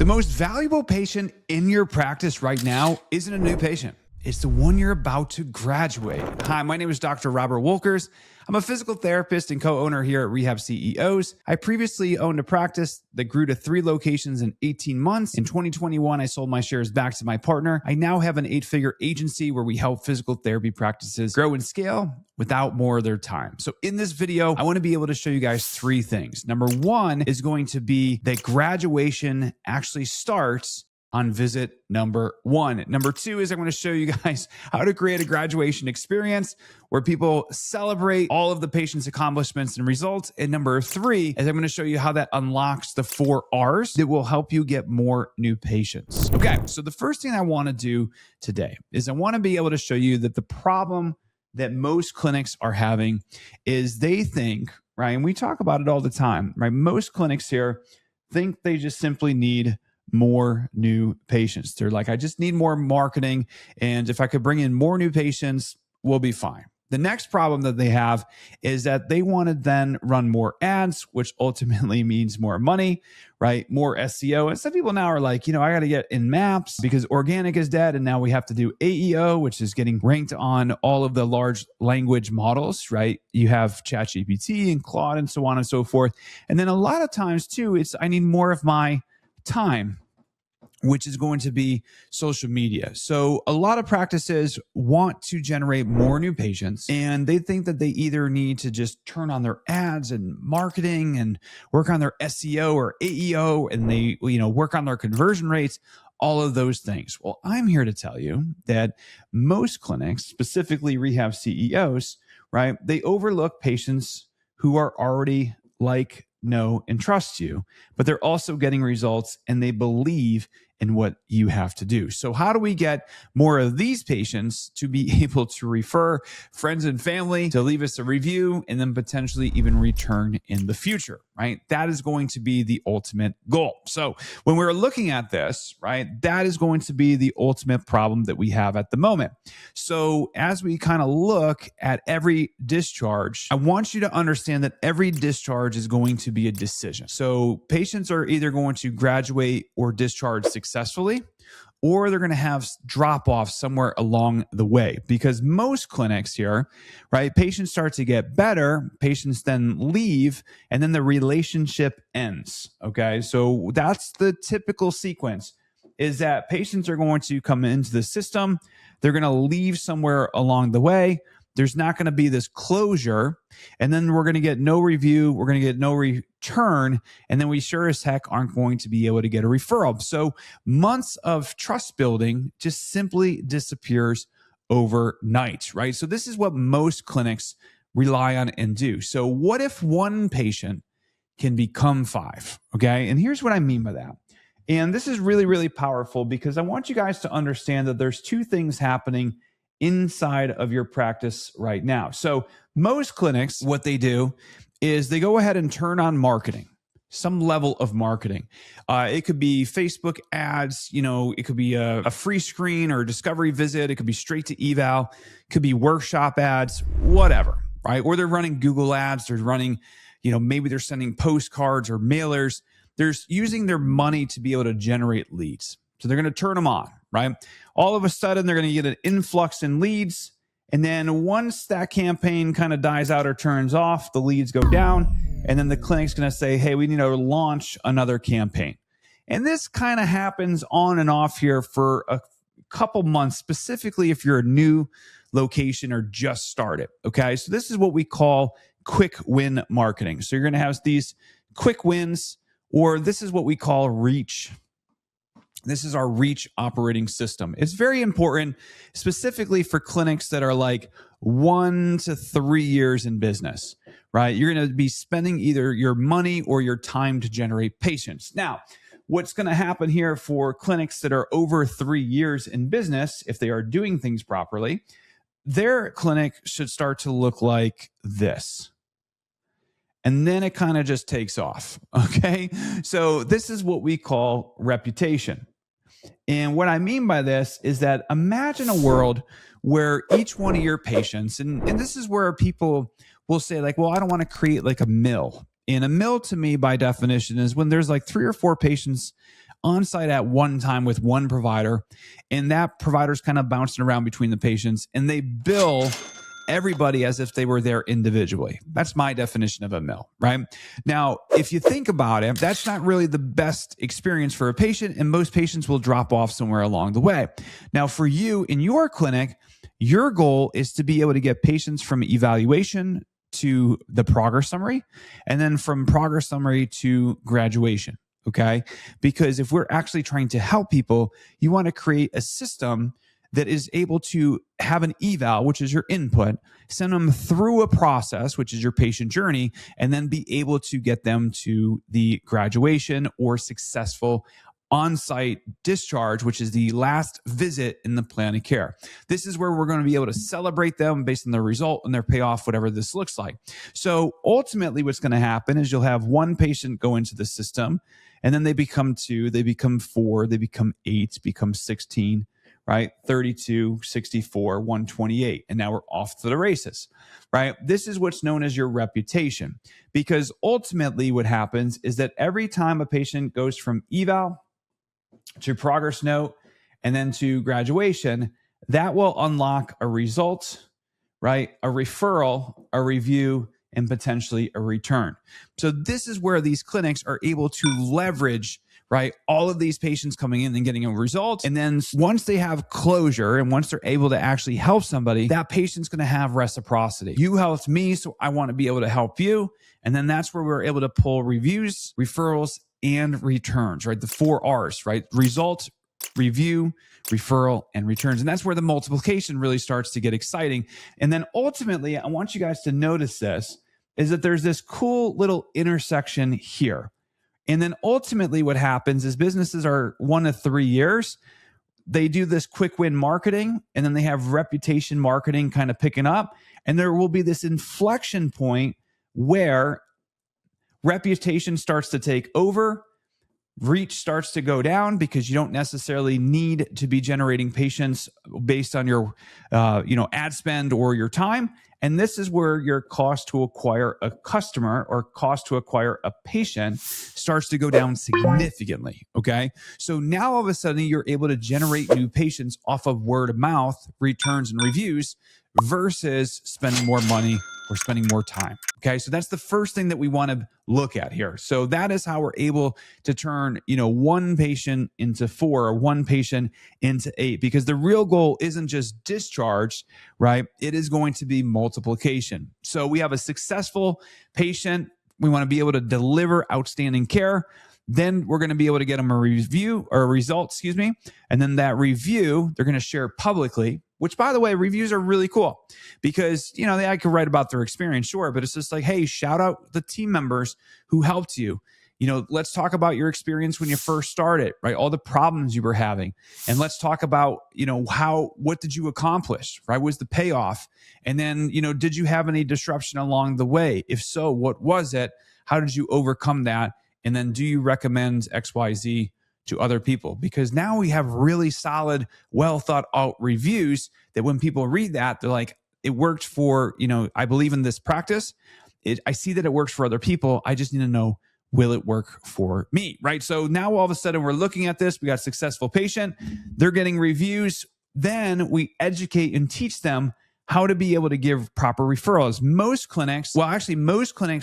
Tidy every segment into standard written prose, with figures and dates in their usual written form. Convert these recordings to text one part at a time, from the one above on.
The most valuable patient in your practice right now isn't a new patient. It's the one you're about to graduate. Hi, my name is Dr. Robbie Woelkers. I'm a physical therapist and co-owner here at Rehab CEOs. I previously owned a practice that grew to 3 locations in 18 months. In 2021, I sold my shares back to my partner. I now have an 8-figure agency where we help physical therapy practices grow and scale without more of their time. So in this video, I want to be able to show you guys 3 things. Number 1 is going to be that graduation actually starts on visit number 1. Number 2 is I'm going to show you guys how to create a graduation experience where people celebrate all of the patient's accomplishments and results. And number 3 is I'm going to show you how that unlocks the 4 R's that will help you get more new patients. Okay, so the first thing I want to do today is I want to be able to show you that the problem that most clinics are having is they think, right, and we talk about it all the time, right? Most clinics here think they just simply need more new patients. They're like, I just need more marketing. And if I could bring in more new patients, we'll be fine. The next problem that they have is that they want to then run more ads, which ultimately means more money, right? More SEO. And some people now are like, I got to get in maps because organic is dead. And now we have to do AEO, which is getting ranked on all of the large language models, right? You have ChatGPT and Claude and so on and so forth. And then a lot of times too, it's I need more of my time, which is going to be social media. So a lot of practices want to generate more new patients, and they think that they either need to just turn on their ads and marketing and work on their SEO or AEO, and they, work on their conversion rates, all of those things. Well, I'm here to tell you that most clinics, specifically rehab CEOs, right, they overlook patients who are already like, know, and trust you, but they're also getting results and they believe in what you have to do. So how do we get more of these patients to be able to refer friends and family, to leave us a review, and then potentially even return in the future, right? That is going to be the ultimate goal. So when we're looking at this, right, that is going to be the ultimate problem that we have at the moment. So as we kind of look at every discharge, I want you to understand that every discharge is going to be a decision. So patients are either going to graduate or discharge successfully, or they're going to have drop off somewhere along the way, because most clinics here, right, patients start to get better, patients then leave, and then the relationship ends. Okay, so that's the typical sequence, is that patients are going to come into the system, they're going to leave somewhere along the way. There's not going to be this closure, and then we're going to get no review, we're going to get no return, and then we sure as heck aren't going to be able to get a referral. So months of trust building just simply disappears overnight, right? So this is what most clinics rely on and do. So what if one patient can become 5, okay? And here's what I mean by that. And this is really, really powerful, because I want you guys to understand that there's 2 things happening inside of your practice right now. So most clinics, what they do is they go ahead and turn on marketing, some level of marketing. It could be Facebook ads, it could be a free screen or a discovery visit. It could be straight to eval, it could be workshop ads, whatever, right? Or they're running Google ads, they're running, maybe they're sending postcards or mailers. They're using their money to be able to generate leads. So they're going to turn them on, right? All of a sudden, they're going to get an influx in leads. And then once that campaign kind of dies out or turns off, the leads go down. And then the clinic's going to say, hey, we need to launch another campaign. And this kind of happens on and off here for a couple months, specifically if you're a new location or just started. Okay, so this is what we call quick win marketing. So you're going to have these quick wins, or this is what we call reach. This is our reach operating system. It's very important, specifically for clinics that are like 1 to 3 years in business, right? You're going to be spending either your money or your time to generate patients. Now, what's going to happen here for clinics that are over 3 years in business, if they are doing things properly, their clinic should start to look like this. And then it kind of just takes off, okay? So this is what we call reputation. And what I mean by this is that imagine a world where each one of your patients, and this is where people will say like, well, I don't want to create like a mill. And a mill to me by definition is when there's like 3 or 4 patients on site at one time with one provider, and that provider's kind of bouncing around between the patients, and they bill everybody as if they were there individually. That's my definition of a mill, right? Now, if you think about it, that's not really the best experience for a patient, and most patients will drop off somewhere along the way. Now, for you in your clinic, your goal is to be able to get patients from evaluation to the progress summary, and then from progress summary to graduation, okay? Because if we're actually trying to help people, you want to create a system that is able to have an eval, which is your input, send them through a process, which is your patient journey, and then be able to get them to the graduation or successful on-site discharge, which is the last visit in the plan of care. This is where we're going to be able to celebrate them based on their result and their payoff, whatever this looks like. So ultimately what's going to happen is you'll have one patient go into the system, and then they become 2, they become 4, they become 8, become 16, right? 32, 64, 128. And now we're off to the races, right? This is what's known as your reputation, because ultimately what happens is that every time a patient goes from eval to progress note and then to graduation, that will unlock a result, right? A referral, a review, and potentially a return. So this is where these clinics are able to leverage, right, all of these patients coming in and getting a result. And then once they have closure and once they're able to actually help somebody, that patient's going to have reciprocity. You helped me, so I want to be able to help you. And then that's where we're able to pull reviews, referrals, and returns, right? The 4 R's, right? Result, review, referral, and returns. And that's where the multiplication really starts to get exciting. And then ultimately, I want you guys to notice this, is that there's this cool little intersection here. And then ultimately what happens is businesses are 1 to 3 years. They do this quick win marketing, and then they have reputation marketing kind of picking up. And there will be this inflection point where reputation starts to take over, reach starts to go down because you don't necessarily need to be generating patients based on your ad spend or your time. And this is where your cost to acquire a customer or cost to acquire a patient starts to go down significantly, okay? So now all of a sudden you're able to generate new patients off of word of mouth, returns, and reviews versus spending more money or spending more time. Okay, so that's the first thing that we want to look at here. So that is how we're able to turn, one patient into 4 or one patient into 8, because the real goal isn't just discharge, right? It is going to be multiplication. So we have a successful patient. We want to be able to deliver outstanding care. Then we're going to be able to get them a review or a result, and then that review, they're going to share publicly, which, by the way, reviews are really cool because, I could write about their experience, sure, but it's just like, hey, shout out the team members who helped you. Let's talk about your experience when you first started, right? All the problems you were having. And let's talk about, what did you accomplish, right? What was the payoff? And then, did you have any disruption along the way? If so, what was it? How did you overcome that? And then do you recommend XYZ to other people? Because now we have really solid, well thought out reviews that when people read that, they're like, it worked for, I believe in this practice. I see that it works for other people. I just need to know, will it work for me, right? So now all of a sudden we're looking at this. We got a successful patient. They're getting reviews. Then we educate and teach them how to be able to give proper referrals. Most clinics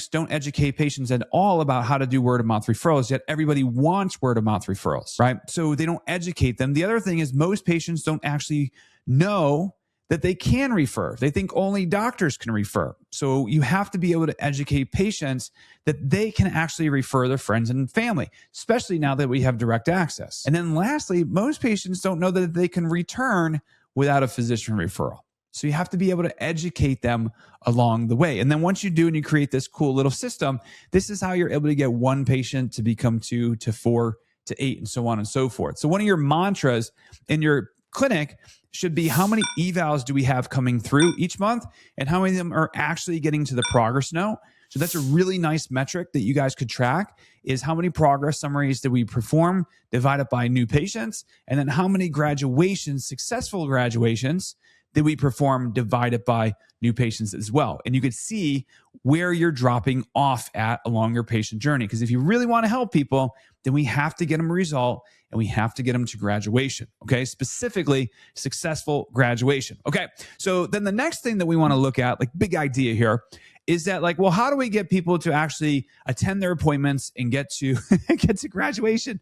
don't educate patients at all about how to do word of mouth referrals, yet everybody wants word of mouth referrals, right? So they don't educate them. The other thing is most patients don't actually know that they can refer. They think only doctors can refer. So you have to be able to educate patients that they can actually refer their friends and family, especially now that we have direct access. And then lastly, most patients don't know that they can return without a physician referral. So you have to be able to educate them along the way. And then once you do and you create this cool little system, this is how you're able to get one patient to become 2 to 4 to 8 and so on and so forth. So one of your mantras in your clinic should be, how many evals do we have coming through each month and how many of them are actually getting to the progress note? So that's a really nice metric that you guys could track, is how many progress summaries did we perform divided by new patients, and then how many graduations, successful graduations, did we perform divided by new patients as well. And you could see where you're dropping off at along your patient journey. Because if you really want to help people, then we have to get them a result and we have to get them to graduation. Okay. Specifically, successful graduation. Okay. So then the next thing that we want to look at, like big idea here, is that like, well, how do we get people to actually attend their appointments and get to get to graduation?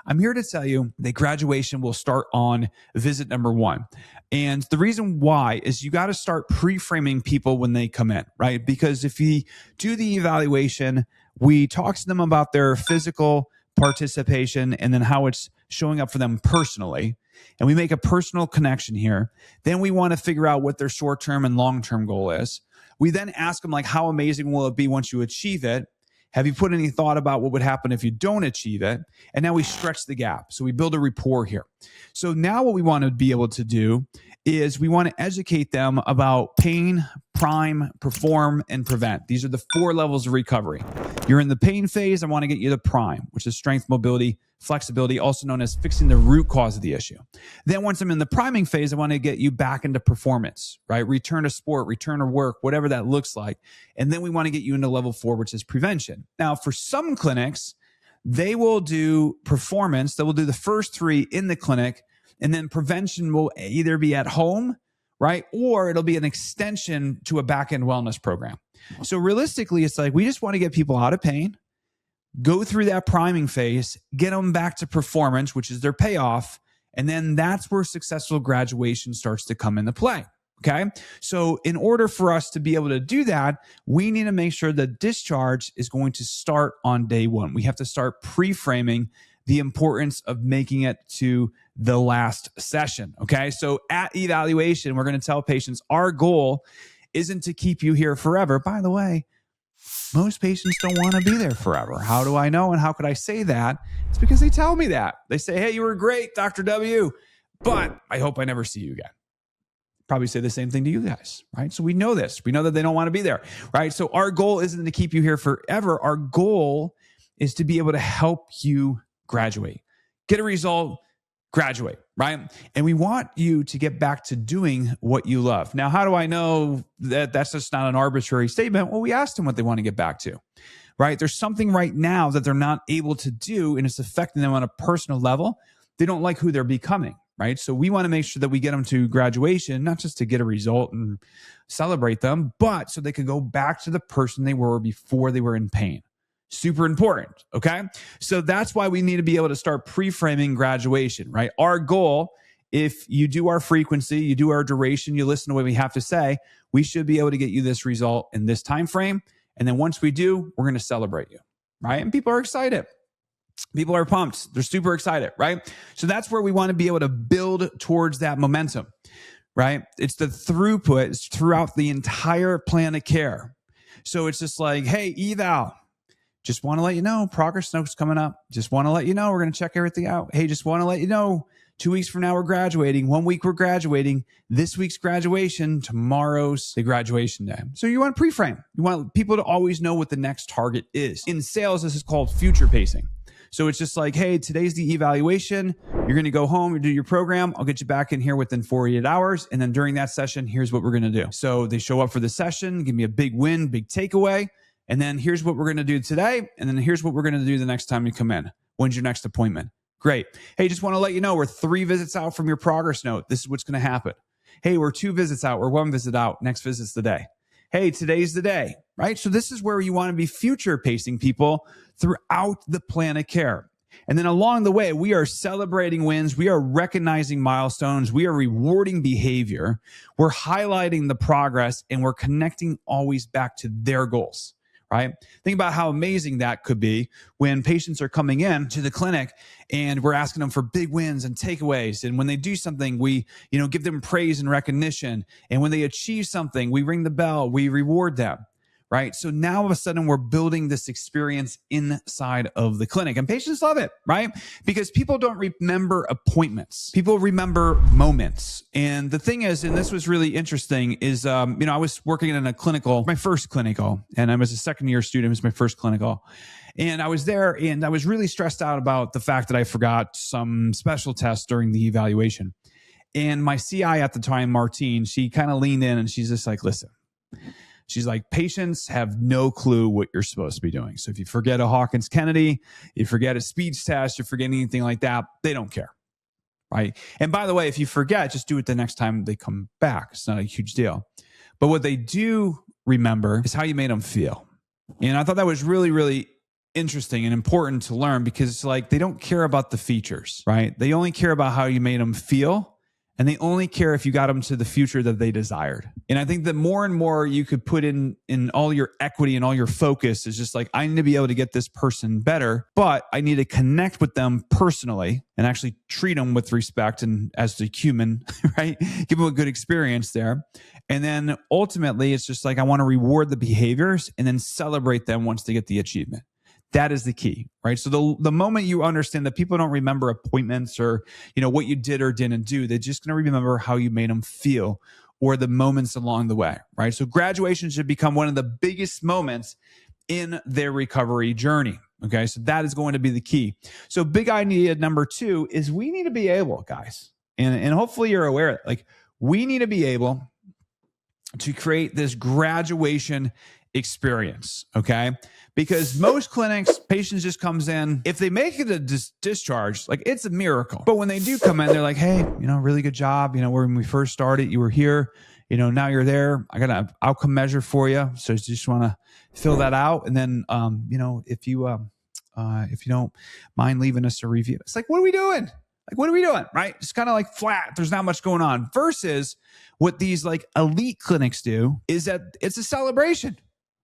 I'm here to tell you that graduation will start on visit number 1. And the reason why is you got to start pre-framing people when they come in, right? Because if you do the evaluation, we talk to them about their physical participation and then how it's showing up for them personally. And we make a personal connection here. Then we want to figure out what their short-term and long-term goal is. We then ask them like, how amazing will it be once you achieve it? Have you put any thought about what would happen if you don't achieve it? And now we stretch the gap. So we build a rapport here. So now what we want to be able to do is we want to educate them about pain, prime, perform, and prevent. These are the 4 levels of recovery. You're in the pain phase. I want to get you the prime, which is strength, mobility, flexibility, also known as fixing the root cause of the issue. Then once I'm in the priming phase, I want to get you back into performance, right? Return to sport, return to work, whatever that looks like. And then we want to get you into level 4, which is prevention. Now, for some clinics, they will do performance. They will do the first 3 in the clinic, and then prevention will either be at home, right? Or it'll be an extension to a back-end wellness program. So realistically, it's like we just want to get people out of pain, go through that priming phase, get them back to performance, which is their payoff. And then that's where successful graduation starts to come into play. Okay. So in order for us to be able to do that, we need to make sure that discharge is going to start on day 1. We have to start pre-framing the importance of making it to the last session. Okay. So at evaluation, we're going to tell patients our goal isn't to keep you here forever. By the way, most patients don't want to be there forever. How do I know? And how could I say that? It's because they tell me that. They say, hey, you were great, Dr. W, but I hope I never see you again. Probably say the same thing to you guys, right? So we know this. We know that they don't want to be there, right? So our goal isn't to keep you here forever. Our goal is to be able to help you graduate, get a result, graduate, right? And we want you to get back to doing what you love. Now, how do I know that that's just not an arbitrary statement? Well, we asked them what they want to get back to, right? There's something right now that they're not able to do, and it's affecting them on a personal level. They don't like who they're becoming, right? So we want to make sure that we get them to graduation, not just to get a result and celebrate them, but so they could go back to the person they were before they were in pain. Super important, okay? So that's why we need to be able to start pre-framing graduation, right? Our goal, if you do our frequency, you do our duration, you listen to what we have to say, we should be able to get you this result in this time frame. And then once we do, we're going to celebrate you, right? And people are excited. People are pumped. They're super excited, right? So that's where we want to be able to build towards that momentum, right? It's the throughput. It's throughout the entire plan of care. So it's just like, hey, eval, just want to let you know, progress notes coming up. Just want to let you know, we're going to check everything out. Hey, just want to let you know, 2 weeks from now, we're graduating. 1 week, we're graduating. This week's graduation, tomorrow's the graduation day. So you want to pre-frame. You want people to always know what the next target is. In sales, this is called future pacing. So it's just like, hey, today's the evaluation. You're going to go home, you do your program. I'll get you back in here within 48 hours. And then during that session, here's what we're going to do. So they show up for the session, give me a big win, big takeaway. And then here's what we're going to do today. And then here's what we're going to do the next time you come in. When's your next appointment? Great. Hey, just want to let you know, we're 3 visits out from your progress note. This is what's going to happen. Hey, we're 2 visits out. We're 1 visit out. Next visit's the day. Hey, today's the day, right? So this is where you want to be future pacing people throughout the plan of care. And then along the way, we are celebrating wins. We are recognizing milestones. We are rewarding behavior. We're highlighting the progress, and we're connecting always back to their goals, right? Think about how amazing that could be when patients are coming in to the clinic and we're asking them for big wins and takeaways. And when they do something, we, give them praise and recognition. And when they achieve something, we ring the bell, we reward them, right? So now all of a sudden we're building this experience inside of the clinic, and patients love it, right? Because people don't remember appointments. People remember moments. And the thing is, and this was really interesting, is, I was working in my first clinical, and I was a second-year student. It was my first clinical. And I was there, and I was really stressed out about the fact that I forgot some special tests during the evaluation. And my CI at the time, Martine, she kind of leaned in and she's just like, listen, She's like, patients have no clue what you're supposed to be doing. So if you forget a Hawkins Kennedy, you forget a speech test, you forget anything like that, they don't care. Right. And by the way, if you forget, just do it the next time they come back. It's not a huge deal. But what they do remember is how you made them feel. And I thought that was really, really interesting and important to learn, because it's like they don't care about the features, right? They only care about how you made them feel. And they only care if you got them to the future that they desired. And I think that more and more you could put in all your equity and all your focus is just like, I need to be able to get this person better, but I need to connect with them personally and actually treat them with respect and as a human, right? Give them a good experience there. And then ultimately, it's just like, I want to reward the behaviors and then celebrate them once they get the achievement. That is the key, right? So the moment you understand that people don't remember appointments or, what you did or didn't do, they're just going to remember how you made them feel or the moments along the way, right? So graduation should become one of the biggest moments in their recovery journey. Okay. So that is going to be the key. So big idea number 2 is we need to be able, guys, and hopefully you're aware of it. Like, we need to be able to create this graduation experience. Okay. Because most clinics, patients just comes in. If they make it a discharge, like, it's a miracle. But when they do come in, they're like, hey, really good job. When we first started, you were here. Now you're there. I got an outcome measure for you. So just want to fill that out. And then, if you don't mind leaving us a review. It's like, what are we doing? Right? It's kind of like flat. There's not much going on. Versus what these like elite clinics do is that it's a celebration.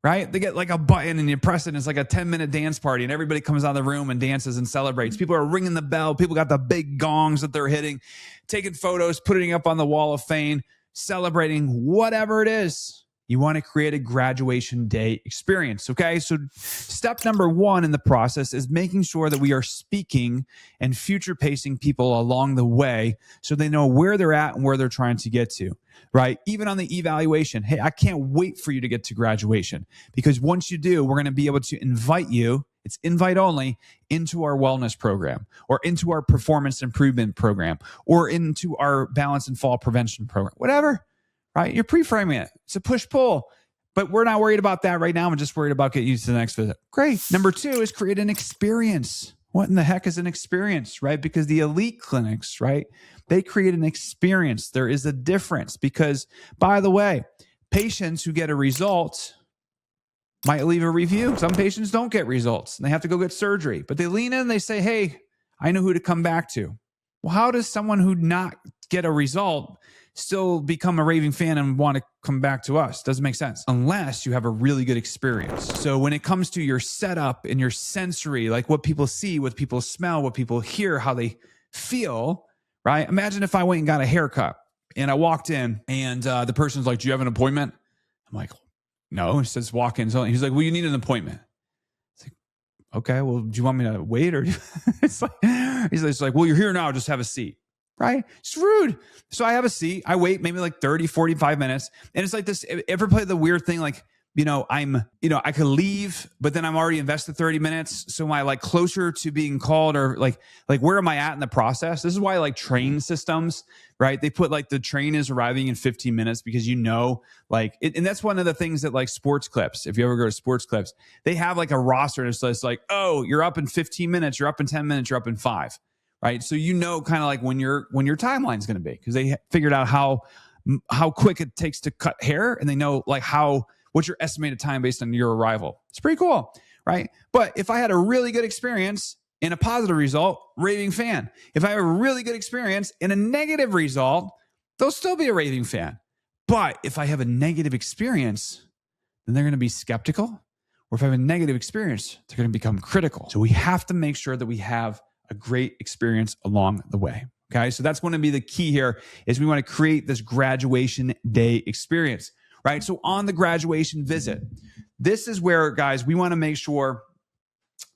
Right? They get like a button and you press it and it's like a 10-minute dance party and everybody comes out of the room and dances and celebrates. People are ringing the bell. People got the big gongs that they're hitting, taking photos, putting it up on the wall of fame, celebrating whatever it is. You want to create a graduation day experience. Okay. So step number 1 in the process is making sure that we are speaking and future pacing people along the way so they know where they're at and where they're trying to get to. Right? Even on the evaluation, hey, I can't wait for you to get to graduation, because once you do, we're going to be able to invite you, it's invite only, into our wellness program or into our performance improvement program or into our balance and fall prevention program, whatever, right? You're pre-framing it. It's a push-pull, but we're not worried about that right now. I'm just worried about getting you to the next visit. Great. Number 2 is create an experience. What in the heck is an experience, right? Because the elite clinics, right, they create an experience. There is a difference because, by the way, patients who get a result might leave a review. Some patients don't get results and they have to go get surgery, but they lean in and they say, hey, I know who to come back to. Well, how does someone who not get a result still become a raving fan and want to come back to us? Doesn't make sense unless you have a really good experience. So when it comes to your setup and your sensory, like what people see, what people smell, what people hear, how they feel, right? Imagine if I went and got a haircut and I walked in and the person's like, do you have an appointment? I'm like, no. He says, walk in. So he's like, well, you need an appointment. It's like, okay, well, do you want me to wait? Or it's like, he's like, well, you're here now. Just have a seat. Right? It's rude. So I have a seat. I wait maybe like 30, 45 minutes. And it's like this, ever play the weird thing? Like, I could leave, but then I'm already invested 30 minutes. So am I like closer to being called or like where am I at in the process? This is why I like train systems, right? They put like the train is arriving in 15 minutes because and that's one of the things that like Sports Clips, if you ever go to Sports Clips, they have like a roster and it's like, oh, you're up in 15 minutes, you're up in 10 minutes, you're up in 5. Right. So kind of like when your timeline is going to be, because they figured out how quick it takes to cut hair, and they know like what's your estimated time based on your arrival. It's pretty cool. Right. But if I had a really good experience and a positive result, raving fan. If I have a really good experience and a negative result, they'll still be a raving fan. But if I have a negative experience, then they're going to be skeptical. Or if I have a negative experience, they're going to become critical. So we have to make sure that we have a great experience along the way. Okay. So that's going to be the key here is we want to create this graduation day experience, right? So on the graduation visit, this is where, guys, we want to make sure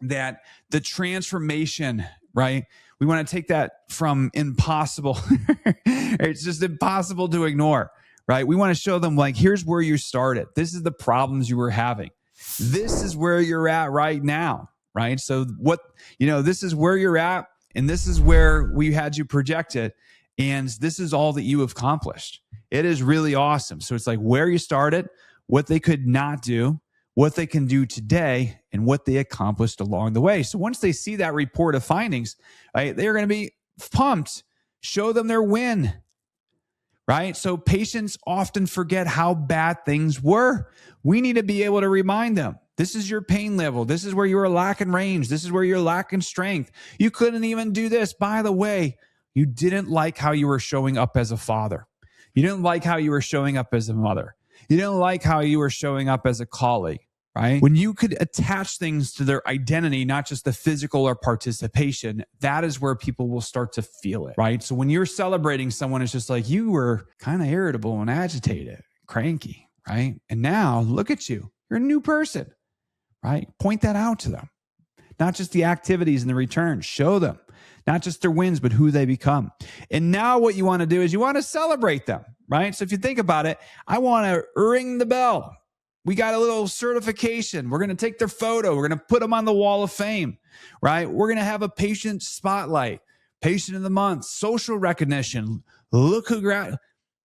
that the transformation, right? We want to take that from impossible. It's just impossible to ignore, right? We want to show them like, here's where you started. This is the problems you were having. This is where you're at right now. Right. So this is where you're at and this is where we had you projected. And this is all that you have accomplished. It is really awesome. So it's like where you started, what they could not do, what they can do today, and what they accomplished along the way. So once they see that report of findings, right, they're going to be pumped. Show them their win, right? So patients often forget how bad things were. We need to be able to remind them, this is your pain level. This is where you were lacking range. This is where you're lacking strength. You couldn't even do this. By the way, you didn't like how you were showing up as a father. You didn't like how you were showing up as a mother. You didn't like how you were showing up as a colleague, right? When you could attach things to their identity, not just the physical or participation, that is where people will start to feel it, right? So when you're celebrating someone, it's just like, you were kind of irritable and agitated, cranky, right? And now look at you. You're a new person, right? Point that out to them. Not just the activities and the returns. Show them. Not just their wins, but who they become. And now what you want to do is you want to celebrate them, right? So if you think about it, I want to ring the bell. We got a little certification. We're going to take their photo. We're going to put them on the wall of fame, right? We're going to have a patient spotlight, patient of the month, social recognition. Look who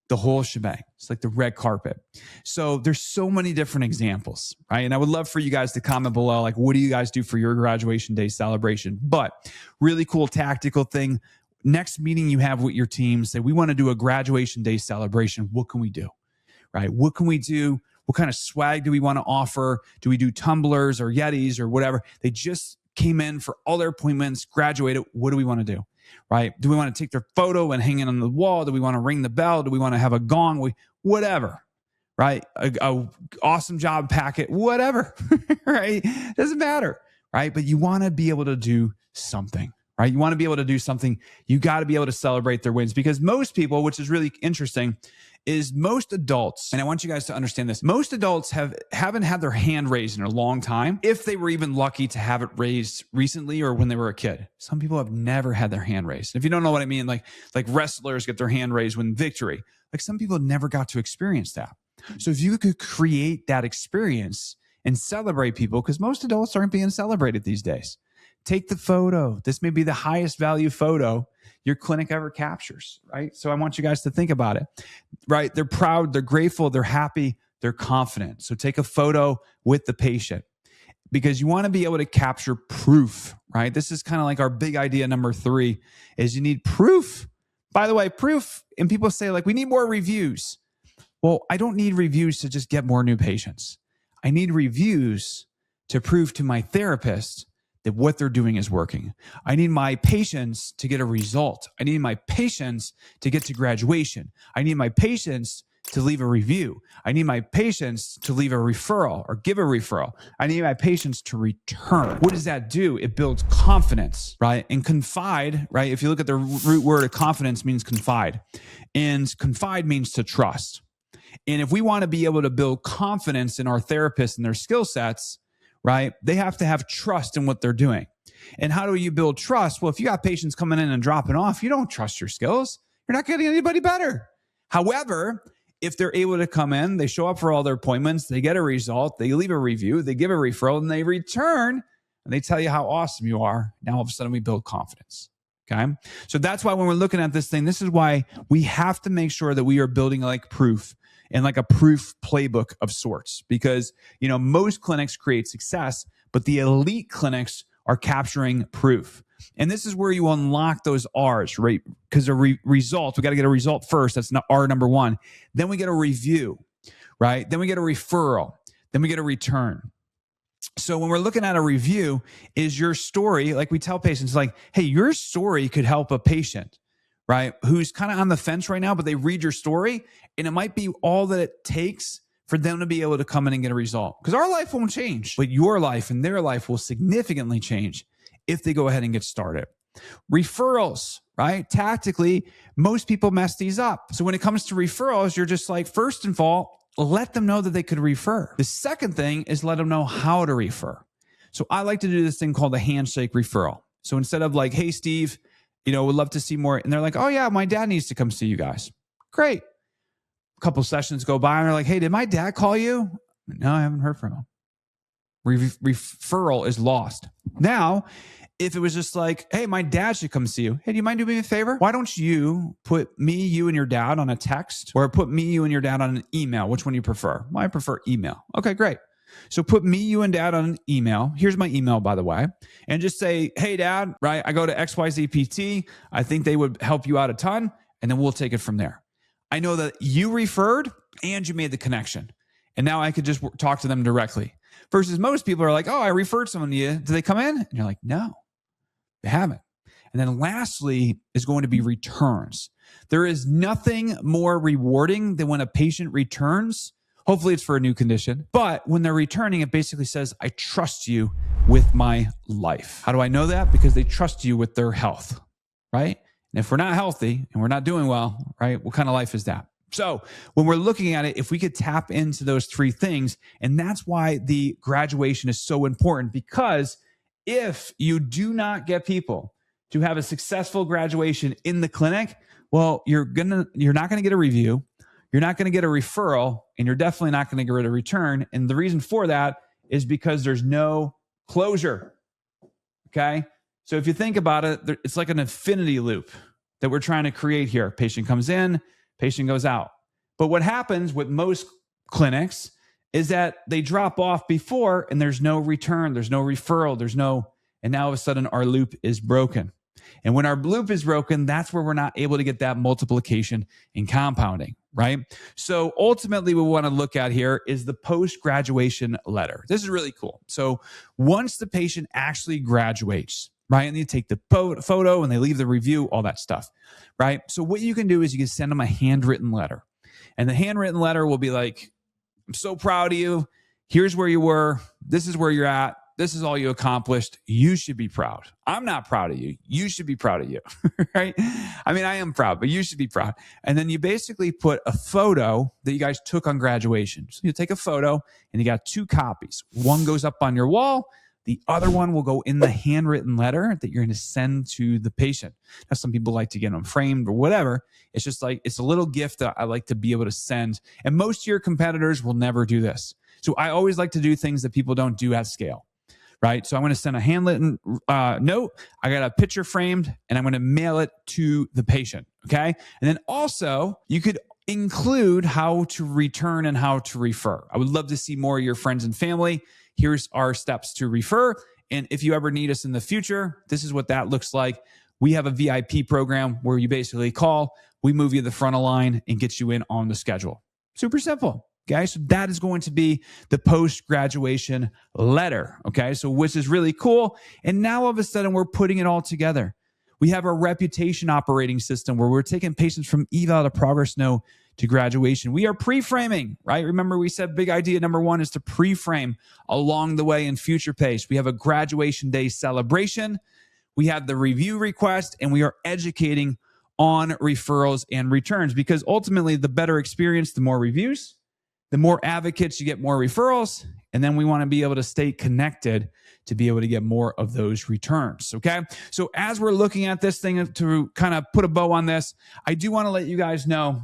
the whole shebang. It's like the red carpet. So there's so many different examples, right? And I would love for you guys to comment below, like, what do you guys do for your graduation day celebration? But really cool tactical thing. Next meeting you have with your team, say, we want to do a graduation day celebration. What can we do, right? What can we do? What kind of swag do we want to offer? Do we do tumblers or Yetis or whatever? They just came in for all their appointments, graduated. What do we want to do? Right? Do we want to take their photo and hang it on the wall? Do we want to ring the bell? Do we want to have a gong? Whatever, right? A awesome job packet, whatever, right? Doesn't matter, right? But you want to be able to do something, right? You want to be able to do something. You got to be able to celebrate their wins, because most people, which is really interesting, is most adults, and I want you guys to understand this, most adults haven't had their hand raised in a long time, if they were even lucky to have it raised recently or when they were a kid. Some people have never had their hand raised. If you don't know what I mean, like wrestlers get their hand raised when victory. Like, some people never got to experience that. So if you could create that experience and celebrate people, because most adults aren't being celebrated these days. Take the photo. This may be the highest value photo your clinic ever captures, right? So I want you guys to think about it, right? They're proud, they're grateful, they're happy, they're confident. So take a photo with the patient, because you want to be able to capture proof, right? This is kind of like our big idea number 3 is you need proof. By the way, proof, and people say, like, we need more reviews. Well, I don't need reviews to just get more new patients. I need reviews to prove to my therapist that what they're doing is working. I need my patients to get a result. I need my patients to get to graduation. I need my patients to leave a review. I need my patients to leave a referral or give a referral. I need my patients to return. What does that do? It builds confidence, right? And confide, right? If you look at the root word of confidence, means confide. And confide means to trust. And if we want to be able to build confidence in our therapists and their skill sets, right, they have to have trust in what they're doing. And how do you build trust? Well, if you got patients coming in and dropping off, you don't trust your skills. You're not getting anybody better. However, if they're able to come in, they show up for all their appointments, they get a result, they leave a review, they give a referral, and they return, and they tell you how awesome you are. Now, all of a sudden, we build confidence. Okay. So that's why when we're looking at this thing, this is why we have to make sure that we are building like proof and like a proof playbook of sorts, because, you know, most clinics create success, but the elite clinics are capturing proof. And this is where you unlock those R's, right? Because a result, we got to get a result first. That's not R number 1. Then we get a review, right? Then we get a referral. Then we get a return. So when we're looking at a review, is your story, like we tell patients, like, hey, your story could help a patient, right, who's kind of on the fence right now, but they read your story, and it might be all that it takes for them to be able to come in and get a result. Because our life won't change, but your life and their life will significantly change if they go ahead and get started. Referrals, right? Tactically, most people mess these up. So when it comes to referrals, you're just like, first of all, let them know that they could refer. The second thing is let them know how to refer. So I like to do this thing called the handshake referral. So instead of like, hey, Steve, you know, would love to see more. And they're like, oh yeah, my dad needs to come see you guys. Great. A couple sessions go by and they're like, hey, did my dad call you? No, I haven't heard from him. referral is lost. Now, if it was just like, hey, my dad should come see you. Hey, do you mind doing me a favor? Why don't you put me, you, and your dad on a text, or put me, you, and your dad on an email? Which one do you prefer? Well, I prefer email. Okay, great. So put me, you, and dad on an email. Here's my email, by the way. And just say, hey, dad, right? I go to XYZ PT. I think they would help you out a ton. And then we'll take it from there. I know that you referred and you made the connection. And now I could just talk to them directly. Versus most people are like, oh, I referred someone to you. Did they come in? And you're like, no. They haven't. And then lastly is going to be returns. There is nothing more rewarding than when a patient returns. Hopefully it's for a new condition. But when they're returning, it basically says, I trust you with my life. How do I know that? Because they trust you with their health, right? And if we're not healthy and we're not doing well, right, what kind of life is that? So when we're looking at it, if we could tap into those three things, and that's why the graduation is so important, because if you do not get people to have a successful graduation in the clinic, well, you're not going to get a review, you're not going to get a referral, and you're definitely not going to get a return. And the reason for that is because there's no closure. Okay? So if you think about it, it's like an infinity loop that we're trying to create here. Patient comes in, patient goes out. But what happens with most clinics is that they drop off before and there's no return, there's no referral, and now all of a sudden our loop is broken. And when our loop is broken, that's where we're not able to get that multiplication and compounding, right? So ultimately what we want to look at here is the post-graduation letter. This is really cool. So once the patient actually graduates, right, and they take the photo and they leave the review, all that stuff, right? So what you can do is you can send them a handwritten letter. And the handwritten letter will be like, I'm so proud of you. Here's where you were. This is where you're at. This is all you accomplished. You should be proud. I'm not proud of you. You should be proud of you, right? I mean, I am proud, but you should be proud. And then you basically put a photo that you guys took on graduation. So you take a photo and you got two copies. One goes up on your wall. The other one will go in the handwritten letter that you're going to send to the patient. Now, some people like to get them framed or whatever. It's just like, it's a little gift that I like to be able to send. And most of your competitors will never do this. So I always like to do things that people don't do at scale, right? So I'm going to send a handwritten note. I got a picture framed and I'm going to mail it to the patient. Okay. And then also you could include how to return and how to refer. I would love to see more of your friends and family. Here's our steps to refer. And if you ever need us in the future, this is what that looks like. We have a VIP program where you basically call, we move you to the front of line and get you in on the schedule. Super simple. Okay. So that is going to be the post-graduation letter. Okay. So which is really cool. And now all of a sudden we're putting it all together. We have our reputation operating system where we're taking patients from eval to progress note to graduation. We are pre-framing, right? Remember we said big idea number one is to pre-frame along the way in future pace. We have a graduation day celebration. We have the review request, and we are educating on referrals and returns, because ultimately the better experience, the more reviews, the more advocates, you get more referrals. And then we want to be able to stay connected to be able to get more of those returns. Okay. So as we're looking at this thing to kind of put a bow on this, I do want to let you guys know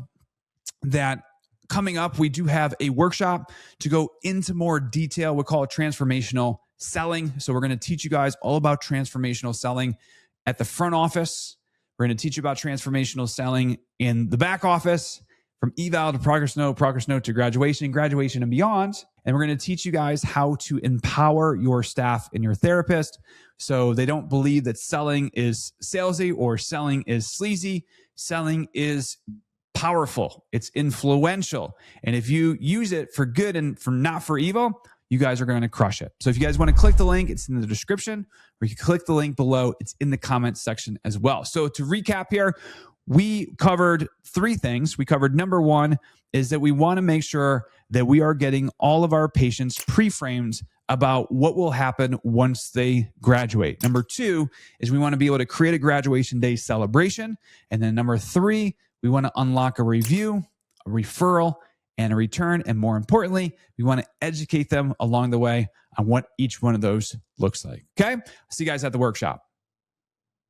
that coming up, we do have a workshop to go into more detail. We call it transformational selling. So we're going to teach you guys all about transformational selling at the front office. We're going to teach you about transformational selling in the back office, from eval to progress note to graduation and beyond. And we're going to teach you guys how to empower your staff and your therapist so they don't believe that selling is salesy or selling is sleazy. Selling is powerful. It's influential. And if you use it for good and for not for evil, you guys are going to crush it. So if you guys want to click the link, it's in the description, or you can click the link below. It's in the comments section as well. So to recap here, we covered three things. We covered number one is that we want to make sure that we are getting all of our patients pre-framed about what will happen once they graduate. Number two is we want to be able to create a graduation day celebration. And then number three, we want to unlock a review, a referral, and a return. And more importantly, we want to educate them along the way on what each one of those looks like. Okay? See you guys at the workshop.